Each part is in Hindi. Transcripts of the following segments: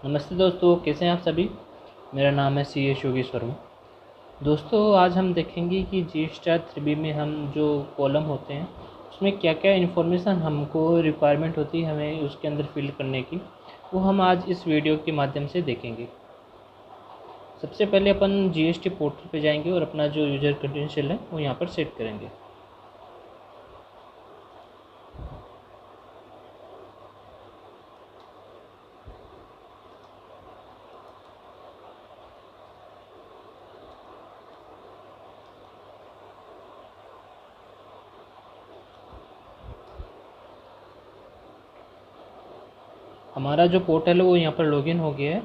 नमस्ते दोस्तों, कैसे हैं आप सभी। मेरा नाम है CS योगेश वर्मा। दोस्तों, आज हम देखेंगे कि GSTR 3B में हम जो कॉलम होते हैं उसमें क्या क्या इन्फॉर्मेशन हमको रिक्वायरमेंट होती है हमें उसके अंदर फिल करने की, वो हम आज इस वीडियो के माध्यम से देखेंगे। सबसे पहले अपन GST पोर्टल पे जाएंगे और अपना जो यूज़र क्रेडेंशियल है वो यहाँ पर सेट करेंगे। हमारा जो पोर्टल है वो यहाँ पर लॉगिन हो गया है।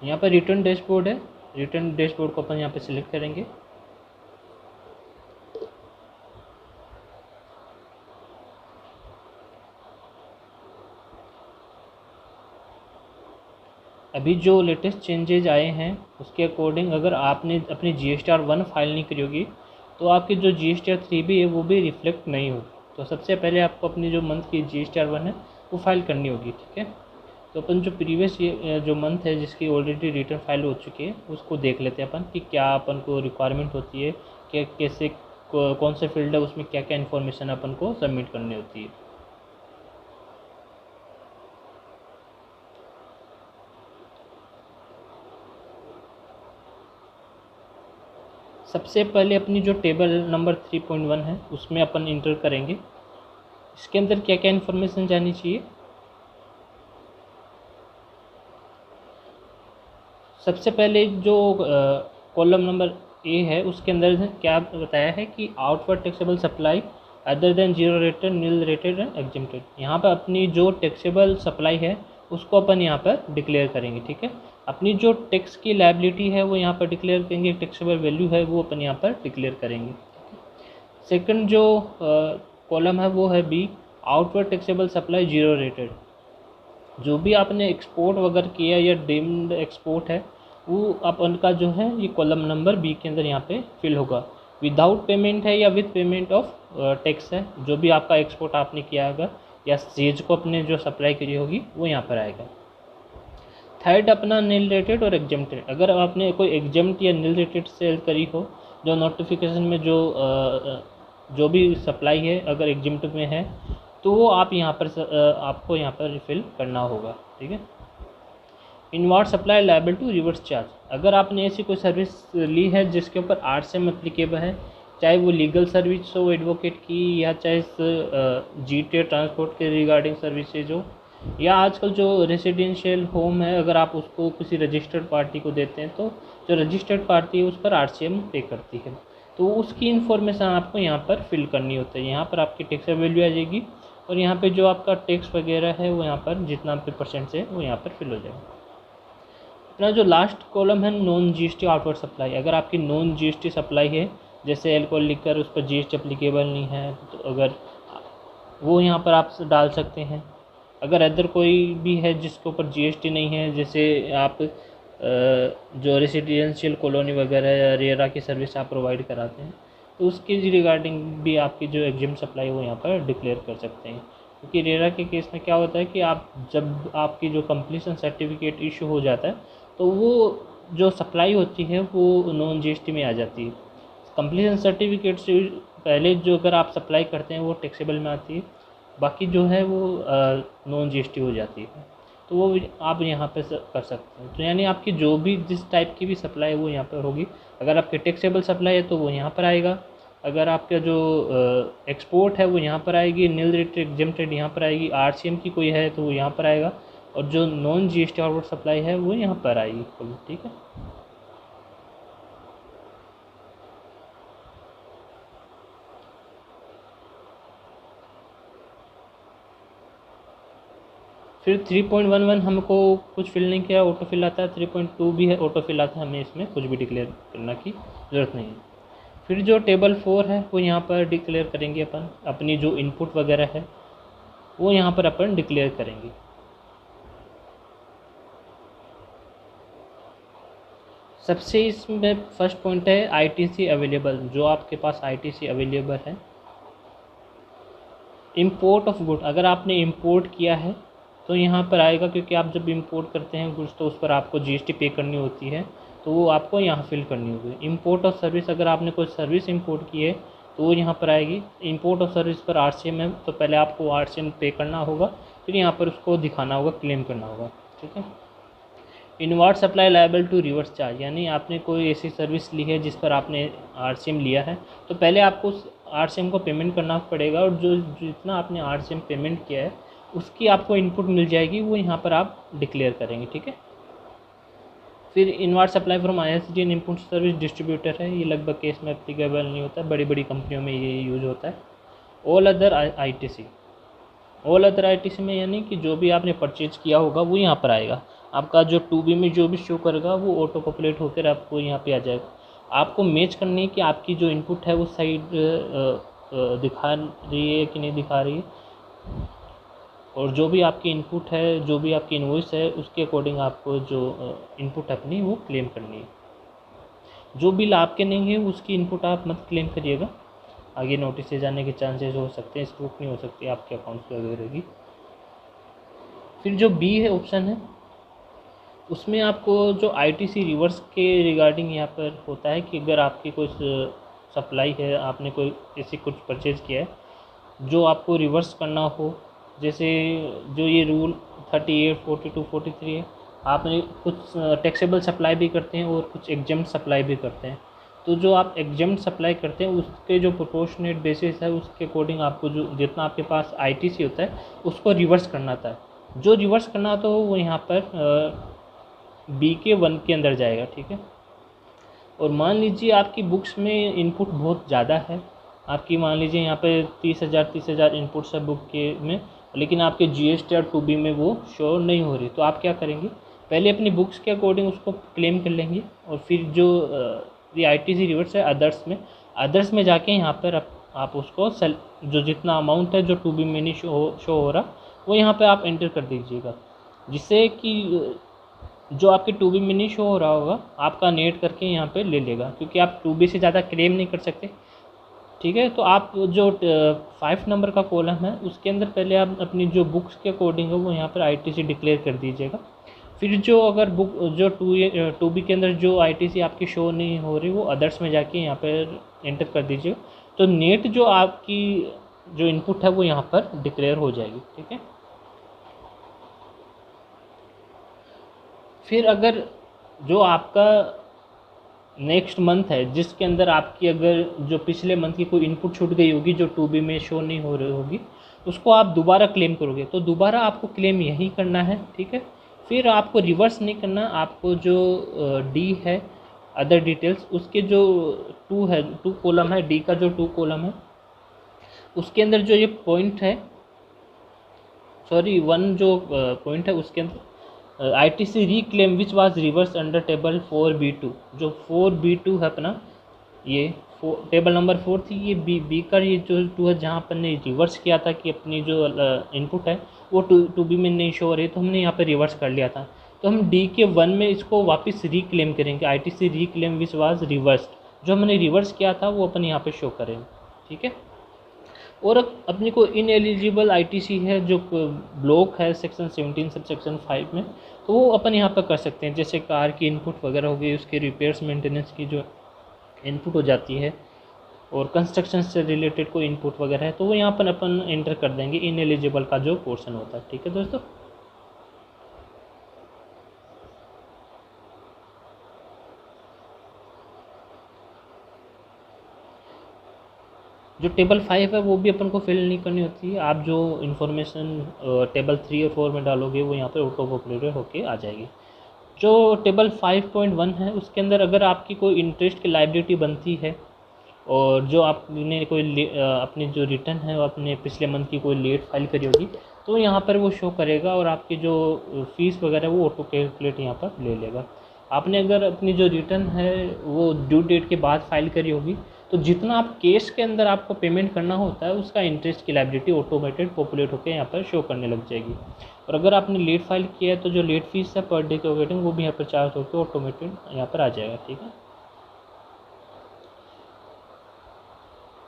यहाँ पर रिटर्न डैशबोर्ड है, रिटर्न डैशबोर्ड को अपन यहाँ पर सिलेक्ट करेंगे। अभी जो लेटेस्ट चेंजेज आए हैं उसके अकॉर्डिंग अगर आपने अपनी GSTR 1 फाइल नहीं करी होगी तो आपकी जो GSTR 3B है वो भी रिफ्लेक्ट नहीं होगी। तो सबसे पहले आपको अपनी जो मंथ की GSTR 1 है वो फाइल करनी होगी, ठीक है। तो अपन जो प्रीवियस जो मंथ है जिसकी ऑलरेडी रिटर्न फाइल हो चुकी है उसको देख लेते हैं अपन कि क्या अपन को रिक्वायरमेंट होती है, कि कैसे कौन से फील्ड है उसमें क्या क्या इन्फॉर्मेशन अपन को सबमिट करनी होती है। सबसे पहले अपनी जो टेबल नंबर 3.1 है उसमें अपन इंटर करेंगे। इसके अंदर क्या क्या इन्फॉर्मेशन जानी चाहिए। सबसे पहले जो कॉलम नंबर A है उसके अंदर क्या बताया है कि outward taxable supply other than zero rated, nil rated and exempted. यहाँ पर अपनी जो टैक्सेबल सप्लाई है उसको अपन यहाँ पर डिक्लेयर करेंगे, ठीक है। अपनी जो टैक्स की लायबिलिटी है वो यहाँ पर डिक्लेयर करेंगे, टैक्सेबल वैल्यू है वो अपन यहाँ पर डिक्लेयर करेंगे। सेकंड जो कॉलम है वो है B, outward taxable supply zero rated. जो भी आपने एक्सपोर्ट वगैरह किया या डीम्ड एक्सपोर्ट है वो अपन का जो है ये कॉलम नंबर B के अंदर यहाँ पे फिल होगा। विदाउट पेमेंट है या विद पेमेंट ऑफ टैक्स है, जो भी आपका एक्सपोर्ट आपने किया होगा या सेज को अपने जो सप्लाई करी होगी वो यहाँ पर आएगा। थर्ड अपना नील रेटेड और एग्जेम्प्टेड। अगर आपने कोई एग्जेम्प्ट या नील रेटेड सेल करी हो, जो नोटिफिकेशन में जो भी सप्लाई है अगर एग्जेम्प्ट में है तो वो आप यहाँ पर आपको यहाँ पर रिफिल करना होगा, ठीक है। Inward supply liable to reverse charge. अगर आपने ऐसी कोई सर्विस ली है जिसके ऊपर RCM एप्लीकेबल है, चाहे वो लीगल सर्विस हो एडवोकेट की या चाहे GTA ट्रांसपोर्ट के रिगार्डिंग सर्विसेज हो, या आजकल जो रेसिडेंशियल होम है अगर आप उसको किसी रजिस्टर्ड पार्टी को देते हैं तो जो रजिस्टर्ड पार्टी है उस पर RCM पे करती है, तो उसकी इन्फॉर्मेशन आपको यहाँ पर फिल करनी होती है। यहाँ पर आपकी टैक्स वैल्यू आ जाएगी और यहाँ पे जो आपका टैक्स वगैरह है वो यहाँ पर जितना पे परसेंट से वो यहाँ पर फिल हो जाएगा। अपना जो लास्ट कॉलम है नॉन GST आउटवर्ड सप्लाई। अगर आपकी नॉन GST सप्लाई है जैसे एल्कोहल लिकर उस पर GST एप्लीकेबल नहीं है तो अगर वो यहाँ पर आप डाल सकते हैं। अगर अदर कोई भी है जिसके ऊपर GST नहीं है, जैसे आप जो रेसिडेंशियल कॉलोनी वगैरह या रेरा की सर्विस आप प्रोवाइड कराते हैं तो उसकी रिगार्डिंग भी आपकी जो एग्जिम सप्लाई वो यहाँ पर डिक्लेयर कर सकते हैं। क्योंकि रेरा के केस में क्या होता है कि आप जब आपकी जो कंप्लीशन सर्टिफिकेट इशू हो जाता है तो वो जो सप्लाई होती है वो नॉन GST में आ जाती है। कंप्लीशन सर्टिफिकेट से पहले जो अगर आप सप्लाई करते हैं वो टैक्सेबल में आती है, बाकी जो है वो नॉन GST हो जाती है, तो वो आप यहाँ पे कर सकते हैं। तो यानी आपकी जो भी जिस टाइप की भी सप्लाई है वो यहाँ पर होगी। अगर आपके टैक्सेबल सप्लाई है तो वो यहाँ पर आएगा, अगर आपका जो एक्सपोर्ट है वो यहाँ पर आएगी, नील रेटेड एग्जेम्प्टेड यहाँ पर आएगी, RCM की कोई है तो वो यहाँ पर आएगा, और जो नॉन GST आउटवर्ड सप्लाई है वो यहाँ पर आएगी, ठीक है। फिर 3.11 हमको कुछ फिल नहीं किया, ऑटो फिल आता है। 3.2 भी है, ऑटो फिल आता है, हमें इसमें कुछ भी डिक्लेयर करना की ज़रूरत नहीं है। फिर जो टेबल 4 है वो यहाँ पर डिक्लेयर करेंगे अपन, अपनी जो इनपुट वगैरह है वो यहाँ पर अपन डिक्लेयर करेंगे। सबसे इसमें फर्स्ट पॉइंट है ITC अवेलेबल। जो आपके पास ITC अवेलेबल है। इंपोर्ट ऑफ गुड, अगर आपने इंपोर्ट किया है तो यहाँ पर आएगा, क्योंकि आप जब इंपोर्ट करते हैं कुछ तो उस पर आपको जीएसटी पे करनी होती है, तो वो आपको यहाँ फिल करनी होगी। इंपोर्ट ऑफ सर्विस, अगर आपने कोई सर्विस इंपोर्ट की है तो वो यहाँ पर आएगी। इंपोर्ट ऑफ सर्विस पर आरसीएम है, तो पहले आपको आरसीएम पे करना होगा, फिर यहाँ पर उसको दिखाना होगा, क्लेम करना होगा, ठीक है। Inward supply liable to reverse charge, यानी आपने कोई ऐसी सर्विस ली है जिस पर आपने आरसीएम लिया है, तो पहले आपको उस आरसीएम को पेमेंट करना पड़ेगा, और जो जितना आपने आरसीएम पेमेंट किया है उसकी आपको इनपुट मिल जाएगी, वो यहाँ पर आप डिक्लेयर करेंगे, ठीक है। फिर inward supply from ISD and input service distributor है, ये लगभग केस में एप्लीकेबल नहीं होता, बड़ी बड़ी कंपनियों में ये यूज होता है। All other ITC, all other ITC में यानी कि जो भी आपने परचेज किया होगा वो यहाँ पर आएगा। आपका जो 2B में जो भी शो करेगा वो ऑटो पॉपुलेट होकर आपको यहाँ पे आ जाएगा। आपको मैच करनी है कि आपकी जो इनपुट है वो साइड दिखा रही है कि नहीं दिखा रही है, और जो भी आपकी इनपुट है, जो भी आपकी इनवॉइस है, उसके अकॉर्डिंग आपको जो इनपुट अपनी वो क्लेम करनी है। जो बिल आपके नहीं है उसकी इनपुट आप मत क्लेम करिएगा, आगे नोटिस से जाने के चांसेस हो सकते हैं, स्क्रूटनी हो सकती है आपके अकाउंट पे वगैरह की। फिर जो बी है ऑप्शन है, उसमें आपको जो आईटीसी रिवर्स के रिगार्डिंग यहाँ पर होता है कि अगर आपकी कोई सप्लाई है, आपने कोई ऐसी कुछ परचेज़ किया है जो आपको रिवर्स करना हो, जैसे जो ये रूल 38, 42, 43 है, आपने कुछ टैक्सेबल सप्लाई भी करते हैं और कुछ एग्जम्प्ट सप्लाई भी करते हैं, तो जो आप एग्जम्प्ट सप्लाई करते हैं उसके जो प्रोपोर्शनेट बेसिस है उसके अकॉर्डिंग आपको जो जितना आपके पास आईटीसी होता है उसको रिवर्स करना था। जो रिवर्स करना तो वो यहाँ पर BK1 के अंदर जाएगा, ठीक है। और मान लीजिए आपकी बुक्स में इनपुट बहुत ज़्यादा है, आपकी मान लीजिए यहाँ पे 30,000 इनपुट्स है बुक के में, लेकिन आपके जीएसटी और 2B में वो शो नहीं हो रही, तो आप क्या करेंगे, पहले अपनी बुक्स के अकॉर्डिंग उसको क्लेम कर लेंगे, और फिर जो ये आईटीसी रिवर्स है अदर्स में जाके यहाँ पर आप उसको जो जितना अमाउंट है जो 2B में नहीं शो हो रहा वो यहाँ पर आप एंटर कर दीजिएगा, जिससे कि जो आपके 2B में नहीं शो हो रहा होगा आपका नेट करके यहाँ पे ले लेगा, क्योंकि आप 2B से ज़्यादा क्लेम नहीं कर सकते, ठीक है। तो आप जो 5 नंबर का कॉलम है उसके अंदर पहले आप अपनी जो बुक्स के अकॉर्डिंग है वो यहाँ पर आईटीसी डिक्लेयर कर दीजिएगा। फिर जो अगर बुक जो 2B के अंदर जो आईटीसी आपकी शो नहीं हो रही वो अदर्स में जाके यहाँ पर एंटर कर दीजिएगा, तो नेट जो आपकी जो इनपुट है वो यहाँ पर डिक्लेयर हो जाएगी, ठीक है। फिर अगर जो आपका नेक्स्ट मंथ है जिसके अंदर आपकी अगर जो पिछले मंथ की कोई इनपुट छूट गई होगी जो 2B में शो नहीं हो रही होगी, उसको आप दोबारा क्लेम करोगे, तो दोबारा आपको क्लेम यही करना है, ठीक है। फिर आपको रिवर्स नहीं करना, आपको जो D है अदर डिटेल्स उसके जो 2 कॉलम है, D का जो 2 कॉलम है उसके अंदर जो ये पॉइंट है 1 जो पॉइंट है उसके अंदर ITC reclaim which was reverse under table 4B2, जो 4B2 है अपना, ये टेबल नंबर 4 थी, ये बी का ये जो 2 है जहाँ अपन ने रिवर्स किया था कि अपनी जो इनपुट है वो 2B में नहीं शो हो रही, तो हमने यहाँ पे रिवर्स कर लिया था, तो हम D के 1 में इसको वापस रीक्लेम करेंगे, ITC reclaim which was reverse, जो हमने रिवर्स किया था वो अपन यहाँ पे शो करेंगे, ठीक है। और अपने को इनएलिजिबल आईटीसी है जो ब्लॉक है सेक्शन 17 सब सेक्शन 5 में, तो वो अपन यहाँ पर कर सकते हैं, जैसे कार की इनपुट वगैरह हो गई, उसके रिपेयर्स मेंटेनेंस की जो इनपुट हो जाती है, और कंस्ट्रक्शन से रिलेटेड कोई इनपुट वगैरह है तो वो यहाँ पर अपन एंटर कर देंगे, इनएलिजिबल का जो पोर्शन होता है, ठीक है दोस्तों। जो टेबल 5 है वो भी अपन को फिल नहीं करनी होती है, आप जो इन्फॉर्मेशन टेबल 3 और 4 में डालोगे वो यहाँ पे ऑटो पॉपुलेटेड होके आ जाएगी। जो टेबल 5.1 है उसके अंदर अगर आपकी कोई इंटरेस्ट की लायबिलिटी बनती है और जो आपने कोई अपनी जो रिटर्न है वो अपने पिछले मंथ की कोई लेट फाइल करी होगी तो यहाँ पर वो शो करेगा, और आपकी जो फीस वगैरह वो ऑटो कैलकुलेट यहाँ पर ले लेगा। आपने अगर अपनी जो रिटर्न है वो ड्यू डेट के बाद फाइल करी होगी तो जितना आप केस के अंदर आपको पेमेंट करना होता है उसका इंटरेस्ट की लायबिलिटी ऑटोमेटेड पॉपुलेट होकर यहाँ पर शो करने लग जाएगी। और अगर आपने लेट फाइल किया है तो जो लेट फीस है पर डे के अकॉर्डिंग वो भी यहाँ पर चार्ज होकर ऑटोमेटेड यहाँ पर आ जाएगा, ठीक है।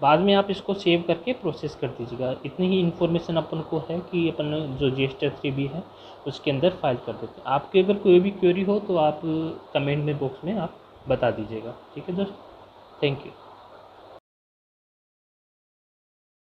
बाद में आप इसको सेव करके प्रोसेस कर दीजिएगा। इतनी ही इन्फॉर्मेशन अपन को है कि अपन जो GST-3B है उसके अंदर फाइल कर देते हैं। आपके अगर कोई भी क्वेरी हो तो आप कमेंट में बॉक्स में आप बता दीजिएगा। ठीक है दोस्त, थैंक यू।